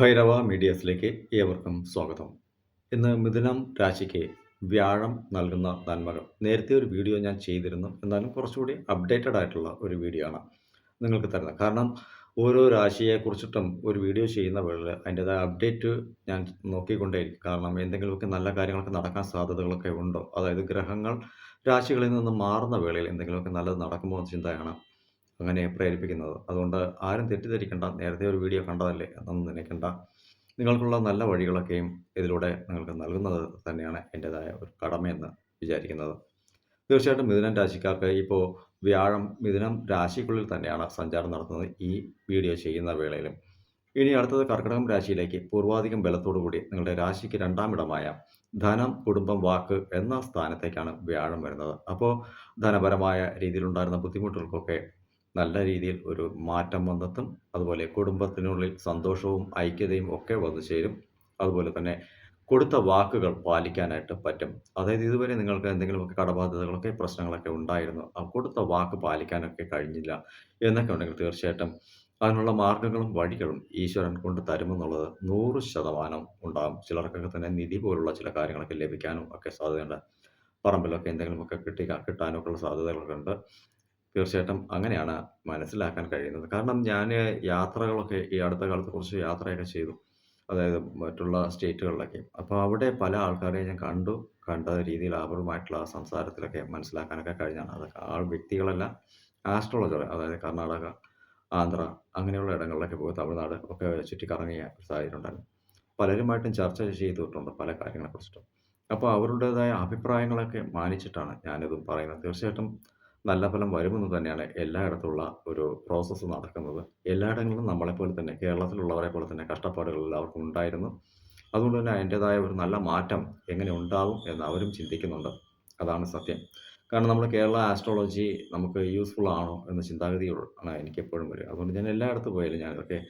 ഭൈരവ മീഡിയാസിലേക്ക് ഏവർക്കും സ്വാഗതം. ഇന്ന് മിഥുനം രാശിക്ക് വ്യാഴം നൽകുന്ന നന്മകൾ. നേരത്തെ ഒരു വീഡിയോ ഞാൻ ചെയ്തിരുന്നു. എന്നാലും കുറച്ചുകൂടി അപ്ഡേറ്റഡ് ആയിട്ടുള്ള ഒരു വീഡിയോ ആണ് നിങ്ങൾക്ക് തരുന്നത്. കാരണം ഓരോ രാശിയെക്കുറിച്ചിട്ടും ഒരു വീഡിയോ ചെയ്യുന്ന വേളയിൽ അതിൻ്റേതായ അപ്ഡേറ്റ് ഞാൻ നോക്കിക്കൊണ്ടേയിരിക്കും. കാരണം എന്തെങ്കിലുമൊക്കെ നല്ല കാര്യങ്ങളൊക്കെ നടക്കാൻ സാധ്യതകളൊക്കെ ഉണ്ടോ? അതായത് ഗ്രഹങ്ങൾ രാശികളിൽ നിന്ന് മാറുന്ന വേളയിൽ എന്തെങ്കിലുമൊക്കെ നല്ലത് നടക്കുമോ എന്ന ചിന്തയാണ് അങ്ങനെ പ്രേരിപ്പിക്കുന്നത്. അതുകൊണ്ട് ആരും തെറ്റിദ്ധരിക്കണ്ട. നേരത്തെ ഒരു വീഡിയോ കണ്ടതല്ലേ എന്നൊന്നും നിனைക്കണ്ട. നിങ്ങൾക്കുള്ള നല്ല വഴികളൊക്കെയും ഇതിലൂടെ നിങ്ങൾക്ക് നൽകുന്നത് തന്നെയാണ് എൻ്റേതായ ഒരു കടമയെന്ന് വിചാരിക്കുന്നത്. തീർച്ചയായിട്ടും മിഥുനം രാശിക്കാർക്ക് ഇപ്പോൾ വ്യാഴം മിഥുനം രാശിക്കുള്ളിൽ തന്നെയാണ് സഞ്ചാരം നടത്തുന്നത് ഈ വീഡിയോ ചെയ്യുന്ന വേളയിലും. ഇനി അടുത്തത് കർക്കിടകം രാശിയിലേക്ക് പൂർവാധികം ബലത്തോടു കൂടി നിങ്ങളുടെ രാശിക്ക് 2-ാം ഇടമായ ധനം, കുടുംബം, വാക്ക് എന്ന സ്ഥാനത്തേക്കാണ് വ്യാഴം വരുന്നത്. അപ്പോൾ ധനപരമായ രീതിയിലുണ്ടായിരുന്ന ബുദ്ധിമുട്ടുകൾക്കൊക്കെ നല്ല രീതിയിൽ ഒരു മാറ്റം വന്നെത്തും. അതുപോലെ കുടുംബത്തിനുള്ളിൽ സന്തോഷവും ഐക്യതയും ഒക്കെ വന്നു ചേരും. അതുപോലെ തന്നെ കൊടുത്ത വാക്കുകൾ പാലിക്കാനായിട്ട് പറ്റും. അതായത് ഇതുവരെ നിങ്ങൾക്ക് എന്തെങ്കിലുമൊക്കെ കടബാധ്യതകളൊക്കെ പ്രശ്നങ്ങളൊക്കെ ഉണ്ടായിരുന്നു. ആ കൊടുത്ത വാക്ക് പാലിക്കാനൊക്കെ കഴിഞ്ഞില്ല എന്നൊക്കെ ഉണ്ടെങ്കിൽ തീർച്ചയായിട്ടും അതിനുള്ള മാർഗ്ഗങ്ങളും വഴികളും ഈശ്വരൻ കൊണ്ട് തരുമെന്നുള്ളത് 100% ഉണ്ടാകും. ചിലർക്കൊക്കെ തന്നെ നിധി പോലുള്ള ചില കാര്യങ്ങളൊക്കെ ലഭിക്കാനും ഒക്കെ സാധ്യതയുണ്ട്. പറമ്പിലൊക്കെ എന്തെങ്കിലുമൊക്കെ കിട്ടാനൊക്കെ ഉള്ള സാധ്യതകളൊക്കെ ഉണ്ട്. തീർച്ചയായിട്ടും അങ്ങനെയാണ് മനസ്സിലാക്കാൻ കഴിയുന്നത്. കാരണം ഞാന് യാത്രകളൊക്കെ ഈ അടുത്ത കാലത്ത് കുറച്ച് യാത്രയൊക്കെ ചെയ്തു. അതായത് മറ്റുള്ള സ്റ്റേറ്റുകളിലൊക്കെ. അപ്പോൾ അവിടെ പല ആൾക്കാരെയും ഞാൻ കണ്ടു. കണ്ട രീതിയിൽ അവരുമായിട്ടുള്ള സംസാരത്തിലൊക്കെ മനസ്സിലാക്കാനൊക്കെ കഴിഞ്ഞതാണ്. അതൊക്കെ വ്യക്തികളല്ല, ആസ്ട്രോളജർ അതായത് കർണാടക, ആന്ധ്ര അങ്ങനെയുള്ള ഇടങ്ങളിലൊക്കെ പോയി തമിഴ്നാട് ഒക്കെ ചുറ്റിക്കറങ്ങിയ സാഹചര്യം ഉണ്ടായിരുന്നു. പലരുമായിട്ടും ചർച്ച ചെയ്തിട്ടുണ്ട് പല കാര്യങ്ങളെക്കുറിച്ചിട്ടും. അപ്പോൾ അവരുടേതായ അഭിപ്രായങ്ങളൊക്കെ മാനിച്ചിട്ടാണ് ഞാനിതും പറയുന്നത്. തീർച്ചയായിട്ടും നല്ല ഫലം വരുമെന്ന് തന്നെയാണ് എല്ലായിടത്തുള്ള ഒരു പ്രോസസ്സ് നടക്കുന്നത്. എല്ലായിടങ്ങളിലും നമ്മളെപ്പോലെ തന്നെ കേരളത്തിലുള്ളവരെ പോലെ തന്നെ കഷ്ടപ്പാടുകൾ എല്ലാവർക്കും ഉണ്ടായിരുന്നു. അതുകൊണ്ട് തന്നെ അതിൻ്റേതായ ഒരു നല്ല മാറ്റം എങ്ങനെ ഉണ്ടാവും എന്ന് അവരും ചിന്തിക്കുന്നുണ്ട്. അതാണ് സത്യം. കാരണം നമ്മുടെ കേരള ആസ്ട്രോളജി നമുക്ക് യൂസ്ഫുൾ ആണോ എന്ന ചിന്താഗതിയാണ് എനിക്കെപ്പോഴും വരിക. അതുകൊണ്ട് ഞാൻ എല്ലായിടത്ത് പോയാലും ഞാനിതൊക്കെ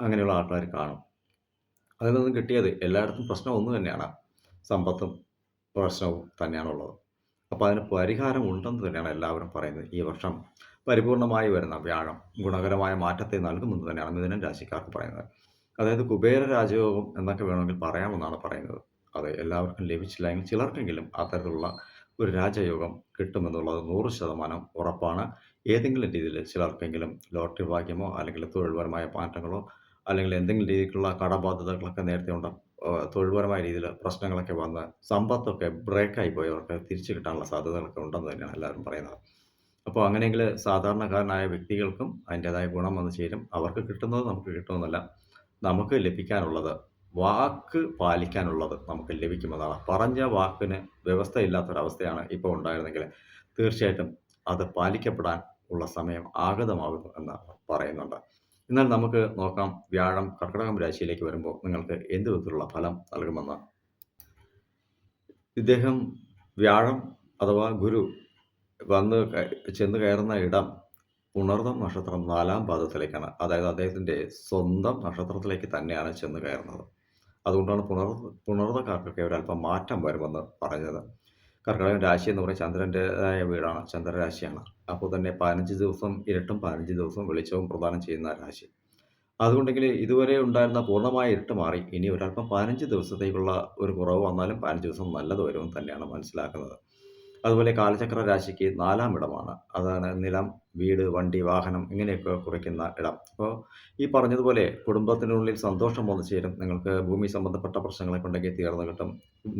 അങ്ങനെയുള്ള ആൾക്കാരെ കാണും. അതിൽ നിന്നും കിട്ടിയത് എല്ലായിടത്തും പ്രശ്നം ഒന്ന് തന്നെയാണ്. സമ്പത്തും പ്രശ്നവും തന്നെയാണുള്ളത്. അപ്പോൾ അതിന് പരിഹാരം ഉണ്ടെന്ന് തന്നെയാണ് എല്ലാവരും പറയുന്നത്. ഈ വർഷം പരിപൂർണമായി വരുന്ന വ്യാഴം ഗുണകരമായ മാറ്റത്തെ നൽകുമെന്ന് തന്നെയാണ് മിഥുനം രാശിക്കാർക്ക് പറയുന്നത്. അതായത് കുബേര രാജയോഗം എന്നൊക്കെ വേണമെങ്കിൽ പറയാമെന്നാണ് പറയുന്നത്. അത് എല്ലാവർക്കും ലഭിച്ചില്ലെങ്കിൽ ചിലർക്കെങ്കിലും അത്തരത്തിലുള്ള ഒരു രാജയോഗം കിട്ടുമെന്നുള്ളത് 100% ഉറപ്പാണ്. ഏതെങ്കിലും രീതിയിൽ ചിലർക്കെങ്കിലും ലോട്ടറി ഭാഗ്യമോ അല്ലെങ്കിൽ തൊഴിൽപരമായ മാറ്റങ്ങളോ അല്ലെങ്കിൽ എന്തെങ്കിലും രീതിക്കുള്ള കടബാധ്യതകളൊക്കെ നേരത്തെ ഉണ്ട്. തൊഴിൽപരമായ രീതിയിൽ പ്രശ്നങ്ങളൊക്കെ വന്ന് സമ്പത്തൊക്കെ ബ്രേക്കായി പോയവർക്ക് തിരിച്ചു കിട്ടാനുള്ള സാധ്യതകളൊക്കെ ഉണ്ടെന്ന് തന്നെയാണ് എല്ലാവരും പറയുന്നത്. അപ്പോൾ അങ്ങനെയെങ്കിൽ സാധാരണക്കാരനായ വ്യക്തികൾക്കും അതിൻ്റേതായ ഗുണം വന്നു ചേരും. അവർക്ക് കിട്ടുന്നത് നമുക്ക് കിട്ടുമെന്നല്ല. നമുക്ക് ലഭിക്കാനുള്ളത് വാക്ക് പാലിക്കാനുള്ളത് നമുക്ക് ലഭിക്കുമെന്നാണ്. പറഞ്ഞ വാക്കിന് വ്യവസ്ഥയില്ലാത്തൊരവസ്ഥയാണ് ഇപ്പോൾ ഉണ്ടായിരുന്നെങ്കിൽ തീർച്ചയായിട്ടും അത് പാലിക്കപ്പെടാൻ ഉള്ള സമയം ആഗതമാകുന്നു എന്ന് പറയുന്നുണ്ട്. എന്നാൽ നമുക്ക് നോക്കാം വ്യാഴം കർക്കിടകം രാശിയിലേക്ക് വരുമ്പോൾ നിങ്ങൾക്ക് എന്ത് വിധത്തിലുള്ള ഫലം നൽകുമെന്ന്. ഇദ്ദേഹം വ്യാഴം അഥവാ ഗുരു വന്ന് ചെന്ന് കയറുന്ന ഇടം പുണർതം നക്ഷത്രം 4-ാം പാദത്തിലേക്കാണ്. അതായത് അദ്ദേഹത്തിൻ്റെ സ്വന്തം നക്ഷത്രത്തിലേക്ക് തന്നെയാണ് ചെന്ന് കയറുന്നത്. അതുകൊണ്ടാണ് പുണർതക്കാർക്കൊക്കെ ഒരല്പം മാറ്റം വരുമെന്ന് പറഞ്ഞത്. കർക്കിടകം രാശി എന്ന് പറയുന്നത് ചന്ദ്രൻ്റേതായ വീടാണ്, ചന്ദ്രരാശിയാണ്. അപ്പോൾ തന്നെ 15 ദിവസം ഇരുട്ടും 15 ദിവസം വെളിച്ചവും പ്രദാനം ചെയ്യുന്ന രാശി. അതുകൊണ്ടെങ്കിൽ ഇതുവരെ ഉണ്ടായിരുന്ന പൂർണ്ണമായ ഇരുട്ട് മാറി. ഇനി ഒരല്പം 15 ദിവസത്തേക്കുള്ള ഒരു കുറവ് വന്നാലും 15 ദിവസം നല്ലത് വരുമെന്ന് തന്നെയാണ് മനസ്സിലാക്കുന്നത്. അതുപോലെ കാലചക്ര രാശിക്ക് 4-ാം ഇടമാണ്. അതാണ് നിലം, വീട്, വണ്ടി, വാഹനം ഇങ്ങനെയൊക്കെ കുറിക്കുന്ന ഇടം. അപ്പോൾ ഈ പറഞ്ഞതുപോലെ കുടുംബത്തിനുള്ളിൽ സന്തോഷം വന്നു ചേരും. നിങ്ങൾക്ക് ഭൂമി സംബന്ധപ്പെട്ട പ്രശ്നങ്ങളൊക്കെ ഉണ്ടെങ്കിൽ തീർന്നു കിട്ടും.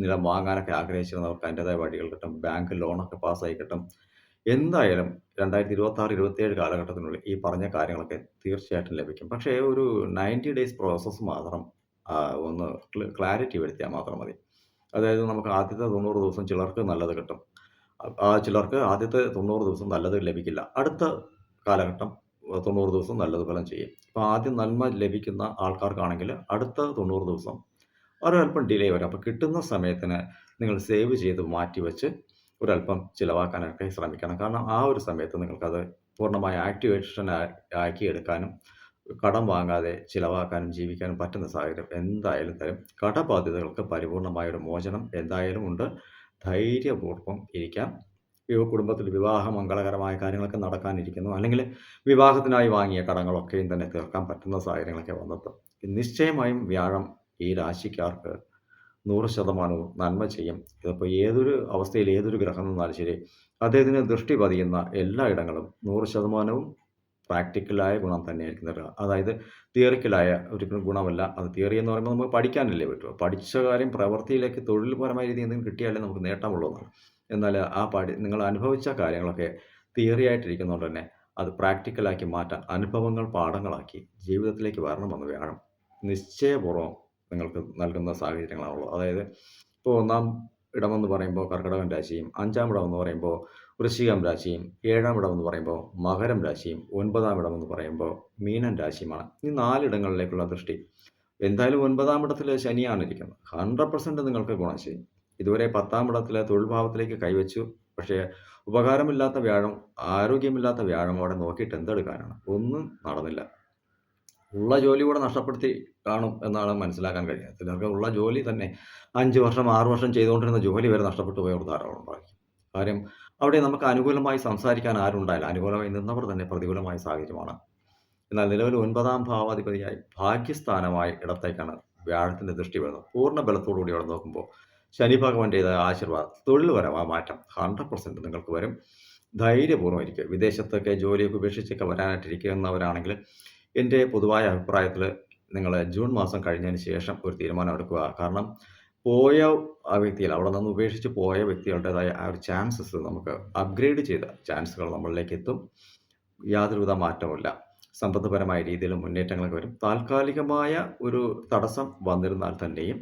നിലം വാങ്ങാനൊക്കെ ആഗ്രഹിച്ചിരുന്നവർക്ക് അതിൻ്റേതായ വഴികൾ കിട്ടും. ബാങ്ക് ലോണൊക്കെ പാസ്സായി കിട്ടും. എന്തായാലും 2026, 27 കാലഘട്ടത്തിനുള്ളിൽ ഈ പറഞ്ഞ കാര്യങ്ങളൊക്കെ തീർച്ചയായിട്ടും ലഭിക്കും. പക്ഷേ ഒരു 90 ഡേയ്സ് പ്രോസസ്സ് മാത്രം ഒന്ന് ക്ലാരിറ്റി വരുത്തിയാൽ മാത്രം മതി. അതായത് നമുക്ക് ആദ്യത്തെ 90 ദിവസം ചിലർക്ക് നല്ലത് കിട്ടും. ചിലർക്ക് ആദ്യത്തെ 90 ദിവസം നല്ലത് ലഭിക്കില്ല. അടുത്ത കാലഘട്ടം 90 ദിവസം നല്ലത് ഫലം ചെയ്യും. അപ്പോൾ ആദ്യം നന്മ ലഭിക്കുന്ന ആൾക്കാർക്കാണെങ്കിൽ അടുത്ത 90 ദിവസം ഒരല്പം ഡിലേ വരും. അപ്പോൾ കിട്ടുന്ന സമയത്തിന് നിങ്ങൾ സേവ് ചെയ്ത് മാറ്റിവെച്ച് ഒരല്പം ചിലവാക്കാനൊക്കെ ശ്രമിക്കണം. കാരണം ആ ഒരു സമയത്ത് നിങ്ങൾക്കത് പൂർണ്ണമായ ആക്ടിവേഷൻ ആക്കിയെടുക്കാനും കടം വാങ്ങാതെ ചിലവാക്കാനും ജീവിക്കാനും പറ്റുന്ന സാഹചര്യം എന്തായാലും തരും. കടബാധ്യതകൾക്ക് പരിപൂർണമായ ഒരു മോചനം എന്തായാലും ഉണ്ട്. ധൈര്യപൂർവ്വം ഇരിക്കാം. കുടുംബത്തിൽ വിവാഹ മംഗളകരമായ കാര്യങ്ങളൊക്കെ നടക്കാനിരിക്കുന്നു. അല്ലെങ്കിൽ വിവാഹത്തിനായി വാങ്ങിയ കടങ്ങളൊക്കെയും തന്നെ തീർക്കാൻ പറ്റുന്ന സാഹചര്യങ്ങളൊക്കെ വന്നെത്തും. നിശ്ചയമായും വ്യാഴം ഈ രാശിക്കാർക്ക് 100% നന്മ ചെയ്യും. ഇതിപ്പോൾ ഏതൊരു അവസ്ഥയിൽ ഏതൊരു ഗ്രഹം നിന്നാലും ശരി, അദ്ദേഹത്തിന് ദൃഷ്ടി പതിയുന്ന എല്ലായിടങ്ങളും 100% പ്രാക്ടിക്കലായ ഗുണം തന്നെയായിരിക്കും തരിക. അതായത് തിയറിക്കലായ ഒരു ഗുണമല്ല. അത് തിയറി എന്ന് പറയുമ്പോൾ നമുക്ക് പഠിക്കാനല്ലേ പറ്റൂ. പഠിച്ച കാര്യം പ്രവൃത്തിയിലേക്ക് തൊഴിൽപരമായ രീതിയിൽ എന്തെങ്കിലും കിട്ടിയാലേ നമുക്ക് നേട്ടമുള്ളൂന്നാണ്. എന്നാൽ നിങ്ങൾ അനുഭവിച്ച കാര്യങ്ങളൊക്കെ തിയറി ആയിട്ടിരിക്കുന്നതുകൊണ്ട് തന്നെ അത് പ്രാക്ടിക്കലാക്കി മാറ്റാൻ അനുഭവങ്ങൾ പാഠങ്ങളാക്കി ജീവിതത്തിലേക്ക് വരണമെന്ന് വ്യാഴം നിശ്ചയപൂർവ്വം നിങ്ങൾക്ക് നൽകുന്ന സാഹചര്യങ്ങളാണുള്ളത്. അതായത് ഇപ്പോൾ 1-ാം ഇടമെന്ന് പറയുമ്പോൾ കർക്കിടകൻ രാശിയും, 5-ാം ഇടമെന്ന് പറയുമ്പോൾ വൃശ്ചികം രാശിയും, 7-ാം ഇടമെന്ന് പറയുമ്പോൾ മകരം രാശിയും, 9-ാം ഇടമെന്ന് പറയുമ്പോൾ മീനൻ രാശിയുമാണ്. ഈ 4 ഇടങ്ങളിലേക്കുള്ള ദൃഷ്ടി. എന്തായാലും 9-ാം ഇടത്തിൽ ശനിയാണ് ഇരിക്കുന്നത്. 100% നിങ്ങൾക്ക് ഗുണം ചെയ്യും. ഇതുവരെ 10-ാം ഇടത്തിലെ തൊഴിൽ ഭാവത്തിലേക്ക് കൈവച്ചു. പക്ഷേ ഉപകാരമില്ലാത്ത വ്യാഴം, ആരോഗ്യമില്ലാത്ത വ്യാഴം അവിടെ നോക്കിയിട്ട് എന്തെടുക്കാനാണ്? ഒന്നും നടന്നില്ല. ഉള്ള ജോലി കൂടെ നഷ്ടപ്പെടുത്തി കാണും എന്നാണ് മനസ്സിലാക്കാൻ കഴിയുന്നത്. ചിലർക്ക് ഉള്ള ജോലി തന്നെ 5 വർഷം, 6 വർഷം ചെയ്തുകൊണ്ടിരുന്ന ജോലി വരെ നഷ്ടപ്പെട്ടു പോയവർ ധാരാളം ഉണ്ടായി. കാര്യം അവിടെ നമുക്ക് അനുകൂലമായി സംസാരിക്കാൻ ആരുണ്ടായില്ല. അനുകൂലമായി നിന്നവർ തന്നെ പ്രതികൂലമായ സാഹചര്യമാണ്. എന്നാൽ നിലവിൽ 9-ാം ഭാവാധിപതിയായി ഭാഗ്യസ്ഥാനമായ ഇടത്തേക്കാണ് വ്യാഴത്തിൻ്റെ ദൃഷ്ടി വരുന്നത്. പൂർണ്ണ ബലത്തോടുകൂടി അവിടെ നോക്കുമ്പോൾ ശനി ഭഗവാന്റേതായ ആശീർവാദം, തൊഴിൽപരമായ മാറ്റം 100% നിങ്ങൾക്ക് വരും. ധൈര്യപൂർവ്വം ഇരിക്കുക. വിദേശത്തൊക്കെ ജോലിയൊക്കെ ഉപേക്ഷിച്ചൊക്കെ വരാനായിട്ടിരിക്കുന്നവരാണെങ്കിൽ എൻ്റെ പൊതുവായ അഭിപ്രായത്തിൽ നിങ്ങൾ ജൂൺ മാസം കഴിഞ്ഞതിന് ശേഷം ഒരു തീരുമാനം എടുക്കുക. കാരണം പോയ ആ വ്യക്തികൾ അവിടെ നിന്ന് ഉപേക്ഷിച്ച് പോയ വ്യക്തികളുടേതായ ആ ഒരു ചാൻസസ് നമുക്ക് അപ്ഗ്രേഡ് ചെയ്ത ചാൻസുകൾ നമ്മളിലേക്ക് എത്തും. യാതൊരുവിധ മാറ്റവുമില്ല. സമ്പദ്പരമായ രീതിയിലും മുന്നേറ്റങ്ങളൊക്കെ വരും. താൽക്കാലികമായ ഒരു തടസ്സം വന്നിരുന്നാൽ തന്നെയും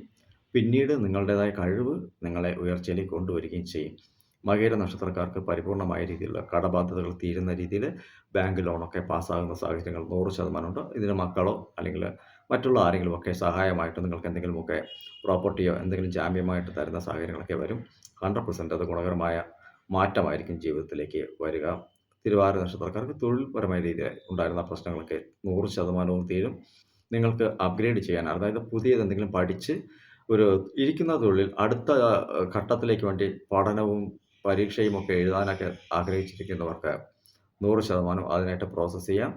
പിന്നീട് നിങ്ങളുടേതായ കഴിവ് നിങ്ങളെ ഉയർച്ചയിലേക്ക് കൊണ്ടുവരികയും ചെയ്യും. മകയിര നക്ഷത്രക്കാർക്ക് പരിപൂർണമായ രീതിയിലുള്ള കടബാധ്യതകൾ തീരുന്ന രീതിയിൽ ബാങ്ക് ലോണൊക്കെ പാസ്സാകുന്ന സാഹചര്യങ്ങൾ 100% ഉണ്ട്. ഇതിന് മക്കളോ അല്ലെങ്കിൽ മറ്റുള്ള ആരെങ്കിലുമൊക്കെ സഹായമായിട്ട് നിങ്ങൾക്ക് എന്തെങ്കിലുമൊക്കെ പ്രോപ്പർട്ടിയോ എന്തെങ്കിലും ജാമ്യമായിട്ട് തരുന്ന സാഹചര്യങ്ങളൊക്കെ വരും. 100% അത് ഗുണകരമായ മാറ്റമായിരിക്കും ജീവിതത്തിലേക്ക് വരിക. തിരുവാതിര നക്ഷത്രക്കാർക്ക് തൊഴിൽപരമായ രീതിയിൽ ഉണ്ടായിരുന്ന പ്രശ്നങ്ങളൊക്കെ 100% തീരും. നിങ്ങൾക്ക് അപ്ഗ്രേഡ് ചെയ്യാൻ, അതായത് പുതിയതെന്തെങ്കിലും പഠിച്ച് ഒരു ഇരിക്കുന്ന തൊഴിലിൽ അടുത്ത ഘട്ടത്തിലേക്ക് വേണ്ടി പഠനവും പരീക്ഷയും ഒക്കെ എഴുതാനൊക്കെ ആഗ്രഹിച്ചിരിക്കുന്നവർക്ക് 100% അതിനായിട്ട് പ്രോസസ്സ് ചെയ്യാം.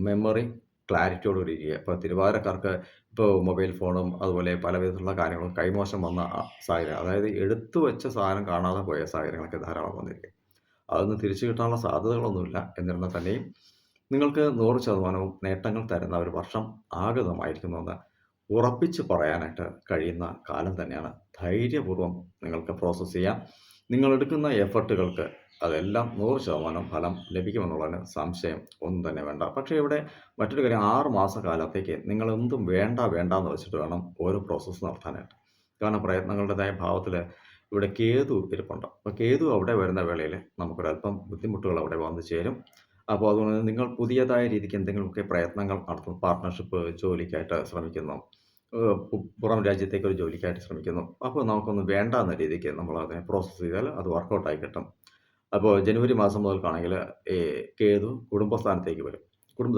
മെമ്മറി ക്ലാരിറ്റിയോടുകൂടി ഇരിക്കുക. ഇപ്പോൾ തിരുവാതിരക്കാർക്ക് ഇപ്പോൾ മൊബൈൽ ഫോണും അതുപോലെ പല വിധത്തിലുള്ള കാര്യങ്ങളും കൈമോശം വന്ന സാഹചര്യം, അതായത് എടുത്തു വെച്ച സാധനം കാണാതെ പോയ സാഹചര്യങ്ങളൊക്കെ ധാരാളം വന്നിരിക്കും. അതൊന്നും തിരിച്ചു കിട്ടാനുള്ള സാധ്യതകളൊന്നുമില്ല. എന്നിരുന്നാൽ തന്നെയും നിങ്ങൾക്ക് 100% നേട്ടങ്ങൾ തരുന്ന ഒരു വർഷം ആഗതമായിരിക്കുന്നുവെന്ന് ഉറപ്പിച്ച് പറയാനായിട്ട് കഴിയുന്ന കാലം തന്നെയാണ്. ധൈര്യപൂർവ്വം നിങ്ങൾക്ക് പ്രോസസ്സ് ചെയ്യാം. നിങ്ങളെടുക്കുന്ന എഫർട്ടുകൾക്ക് അതെല്ലാം 100% ഫലം ലഭിക്കുമെന്നുള്ളതിന് സംശയം ഒന്നും തന്നെ വേണ്ട. പക്ഷേ ഇവിടെ മറ്റൊരു കാര്യം, 6 മാസക്കാലത്തേക്ക് നിങ്ങളെന്തും വേണ്ടാന്ന് വെച്ചിട്ട് വേണം ഓരോ പ്രോസസ്സ് നടത്താനായിട്ട്. കാരണം പ്രയത്നങ്ങളുടേതായ ഭാവത്തിൽ ഇവിടെ കേതു ഇരിപ്പുണ്ട്. അപ്പോൾ കേതു അവിടെ വരുന്ന വേളയിൽ നമുക്കൊരല്പം ബുദ്ധിമുട്ടുകൾ അവിടെ വന്നു ചേരും. അപ്പോൾ അതുകൊണ്ട് നിങ്ങൾ പുതിയതായ രീതിക്ക് എന്തെങ്കിലുമൊക്കെ പ്രയത്നങ്ങൾ നടത്തുന്നു. പാർട്ട്ണർഷിപ്പ് ജോലിക്കായിട്ട് ശ്രമിക്കുന്നു. പുറം രാജ്യത്തേക്ക് ഒരു ജോലിക്കായിട്ട് ശ്രമിക്കുന്നു. അപ്പോൾ നമുക്കൊന്നും വേണ്ട എന്ന രീതിക്ക് നമ്മളതിനെ പ്രോസസ്സ് ചെയ്താൽ അത് വർക്കൗട്ടായി കിട്ടും. അപ്പോൾ ജനുവരി മാസം മുതൽക്കാണെങ്കിൽ ഈ കേതു കുടുംബസ്ഥാനത്തേക്ക് വരും.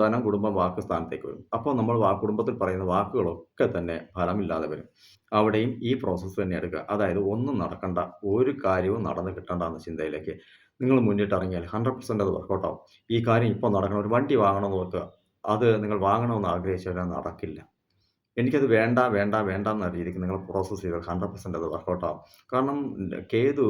ധനം, കുടുംബം, വാക്ക് സ്ഥാനത്തേക്ക് വരും. അപ്പോൾ നമ്മൾ കുടുംബത്തിൽ പറയുന്ന വാക്കുകളൊക്കെ തന്നെ ഫലമില്ലാതെ വരും. അവിടെയും ഈ പ്രോസസ്സ് തന്നെ എടുക്കുക. അതായത് ഒന്നും നടക്കണ്ട, ഒരു കാര്യവും നടന്ന് കിട്ടണ്ട എന്ന ചിന്തയിലേക്ക് നിങ്ങൾ മുന്നിട്ടിറങ്ങിയാൽ 100% അത് വർക്കൗട്ടാവും. ഈ കാര്യം ഇപ്പോൾ നടക്കണം. ഒരു വണ്ടി വാങ്ങണമെന്ന് ഓർക്കുക. അത് നിങ്ങൾ വാങ്ങണമെന്ന് ആഗ്രഹിച്ചാൽ അത് നടക്കില്ല. എനിക്കത് വേണ്ട എന്ന രീതിക്ക് നിങ്ങൾ പ്രോസസ്സ് ചെയ്താൽ 100% അത് വർക്കൗട്ടാവും. കാരണം കേതു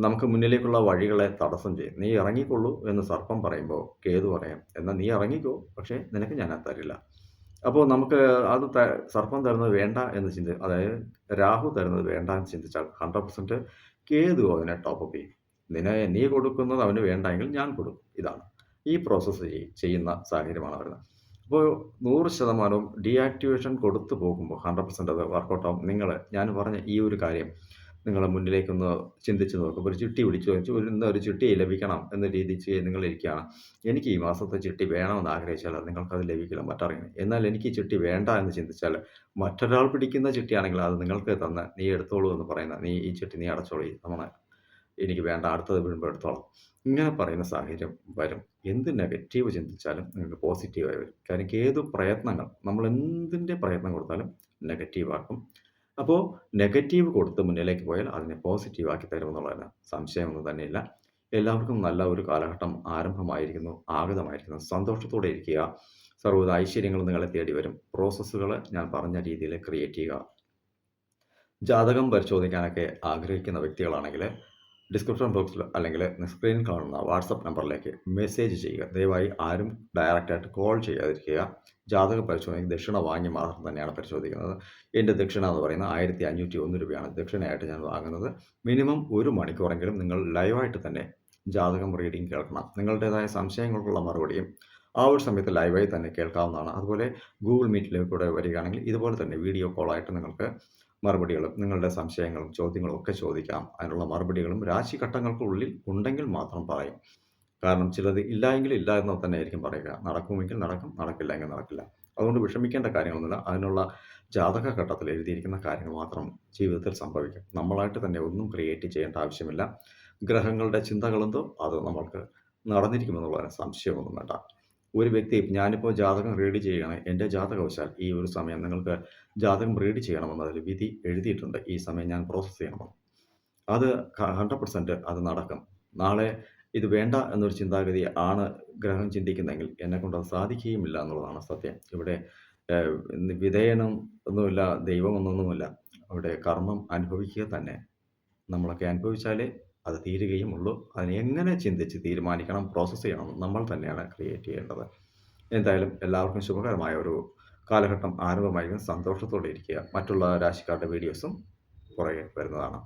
നമുക്ക് മുന്നിലേക്കുള്ള വഴികളെ തടസ്സം ചെയ്യും. "നീ ഇറങ്ങിക്കൊള്ളൂ" എന്ന് സർപ്പം പറയുമ്പോൾ കേതു പറയും, "എന്നാ നീ ഇറങ്ങിക്കോ, പക്ഷേ നിനക്ക് ഞാനത് തരില്ല." അപ്പോൾ നമുക്ക് അത് സർപ്പം തരുന്നത് വേണ്ട എന്ന് അതായത് രാഹു തരുന്നത് വേണ്ട എന്ന് ചിന്തിച്ചാൽ 100% കേതു അതിനെ ടോപ്പ് അപ്പ് ചെയ്യും. നീ കൊടുക്കുന്നത് അവന് വേണ്ട എങ്കിൽ ഞാൻ കൊടുക്കും. ഇതാണ്. ഈ പ്രോസസ്സ് ചെയ്യുന്ന സാഹചര്യമാണ് വരുന്നത്. അപ്പോൾ 100% ഡീആക്ടിവേഷൻ കൊടുത്തു പോകുമ്പോൾ 100% അത് വർക്കൗട്ടാവും. ഞാൻ പറഞ്ഞ ഈ ഒരു കാര്യം നിങ്ങളെ മുന്നിലേക്കൊന്ന് ചിന്തിച്ച് നോക്കുമ്പോൾ ഒരു ചിട്ടി പിടിച്ചു വെച്ചു, ഒരു ചിട്ടി ലഭിക്കണം എന്ന രീതിക്ക് നിങ്ങളിരിക്കുകയാണ്. എനിക്ക് ഈ മാസത്തെ ചിട്ടി വേണമെന്ന് ആഗ്രഹിച്ചാൽ നിങ്ങൾക്കത് ലഭിക്കില്ല മറ്ററിയാം. എന്നാൽ എനിക്ക് ഈ ചിട്ടി വേണ്ട എന്ന് ചിന്തിച്ചാൽ മറ്റൊരാൾ പിടിക്കുന്ന ചിട്ടിയാണെങ്കിൽ അത് നിങ്ങൾക്ക് തന്ന് "നീ എടുത്തോളൂ" എന്ന് പറയുന്ന, ഈ ചിട്ടി നീ അടച്ചോളൂ, എനിക്ക് വേണ്ട, അടുത്തത് വീഴുമ്പോൾ എടുത്തോളാം, ഇങ്ങനെ പറയുന്ന സാഹചര്യം വരും. എന്ത് നെഗറ്റീവ് ചിന്തിച്ചാലും നിങ്ങൾക്ക് പോസിറ്റീവായി വരും. കാര്യം ഏത് പ്രയത്നങ്ങൾ നമ്മൾ എന്തിൻ്റെ പ്രയത്നം കൊടുത്താലും നെഗറ്റീവാക്കും. അപ്പോൾ നെഗറ്റീവ് കൊടുത്ത് മുന്നിലേക്ക് പോയാൽ അതിനെ പോസിറ്റീവ് ആക്കി തരുമെന്നുള്ളതിന് സംശയമൊന്നും തന്നെയില്ല. എല്ലാവർക്കും നല്ല ഒരു കാലഘട്ടം ആരംഭമായിരിക്കുന്നു, ആഗതമായിരിക്കുന്നു. സന്തോഷത്തോടെ ഇരിക്കുക. സർവ്വവിധ ഐശ്വര്യങ്ങളും നിങ്ങളെ തേടി വരും. പ്രോസസ്സുകൾ ഞാൻ പറഞ്ഞ രീതിയിൽ ക്രിയേറ്റ് ചെയ്യുക. ജാതകം പരിശോധിക്കാനൊക്കെ ആഗ്രഹിക്കുന്ന വ്യക്തികളാണെങ്കിൽ ഡിസ്ക്രിപ്ഷൻ ബോക്സിൽ അല്ലെങ്കിൽ സ്ക്രീനിൽ കാണുന്ന വാട്സപ്പ് നമ്പറിലേക്ക് മെസ്സേജ് ചെയ്യുക. ദയവായി ആരും ഡയറക്റ്റായിട്ട് കോൾ ചെയ്യാതിരിക്കുക. ജാതക പരിശോധനയ്ക്ക് ദക്ഷിണ വാങ്ങി മാത്രം തന്നെയാണ് പരിശോധിക്കുന്നത്. എൻ്റെ ദക്ഷിണ എന്ന് പറയുന്നത് 1501 രൂപയാണ് ദക്ഷിണയായിട്ട് ഞാൻ വാങ്ങുന്നത്. മിനിമം 1 മണിക്കൂറെങ്കിലും നിങ്ങൾ ലൈവായിട്ട് തന്നെ ജാതകം റീഡിംഗ് കേൾക്കണം. നിങ്ങളുടേതായ സംശയങ്ങൾക്കുള്ള മറുപടിയും ആ ഒരു സമയത്ത് ലൈവായി തന്നെ കേൾക്കാവുന്നതാണ്. അതുപോലെ ഗൂഗിൾ മീറ്റിലേക്കൂടെ വരികയാണെങ്കിൽ ഇതുപോലെ തന്നെ വീഡിയോ കോളായിട്ട് നിങ്ങൾക്ക് മറുപടികളും നിങ്ങളുടെ സംശയങ്ങളും ചോദ്യങ്ങളും ഒക്കെ ചോദിക്കാം. അതിനുള്ള മറുപടികളും രാശിഘട്ടങ്ങൾക്കുള്ളിൽ ഉണ്ടെങ്കിൽ മാത്രം പറയും. കാരണം ചിലത് ഇല്ല എങ്കിൽ ഇല്ല എന്ന് തന്നെയായിരിക്കും പറയുക. നടക്കുമെങ്കിൽ നടക്കും, നടക്കില്ല എങ്കിൽ നടക്കില്ല. അതുകൊണ്ട് വിഷമിക്കേണ്ട കാര്യങ്ങളൊന്നുമില്ല. അതിനുള്ള ജാതക ഘട്ടത്തിൽ എഴുതിയിരിക്കുന്ന കാര്യങ്ങൾ മാത്രം ജീവിതത്തിൽ സംഭവിക്കും. നമ്മളായിട്ട് തന്നെ ഒന്നും ക്രിയേറ്റ് ചെയ്യേണ്ട ആവശ്യമില്ല. ഗ്രഹങ്ങളുടെ ചിന്തകളെന്തോ അത് നമ്മൾക്ക് നടന്നിരിക്കുമെന്നുള്ളതിന് സംശയമൊന്നും വേണ്ട. ഒരു വ്യക്തി ഞാനിപ്പോൾ ജാതകം റീഡ് ചെയ്യുകയാണ്. എൻ്റെ ജാതകവശാൽ ഈ ഒരു സമയം നിങ്ങൾക്ക് ജാതകം റീഡ് ചെയ്യണമെന്ന് അതിൽ വിധി എഴുതിയിട്ടുണ്ട്. ഈ സമയം ഞാൻ പ്രോസസ്സ് ചെയ്യണമെന്ന്. അത് 100% അത് നടക്കും. നാളെ ഇത് വേണ്ട എന്നൊരു ചിന്താഗതി ആണ് ഗ്രഹം ചിന്തിക്കുന്നെങ്കിൽ എന്നെക്കൊണ്ട് അത് സാധിക്കുകയുമില്ല എന്നുള്ളതാണ് സത്യം. ഇവിടെ വിധേയനും ഒന്നുമില്ല, ദൈവമൊന്നൊന്നുമില്ല. അവിടെ കർമ്മം അനുഭവിക്കുക തന്നെ. നമ്മളൊക്കെ അനുഭവിച്ചാലേ അത് തീരുകയും ഉള്ളൂ. അതിനെ എങ്ങനെ ചിന്തിച്ച് തീരുമാനിക്കണം, പ്രോസസ്സ് ചെയ്യണം നമ്മൾ തന്നെയാണ് ക്രിയേറ്റ് ചെയ്യേണ്ടത്. എന്തായാലും എല്ലാവർക്കും ശുഭകരമായ ഒരു കാലഘട്ടം ആരംഭമായിരിക്കും. സന്തോഷത്തോടെ ഇരിക്കുക. മറ്റുള്ള രാശിക്കാരുടെ വീഡിയോസും പുറകെ വരുന്നതാണ്.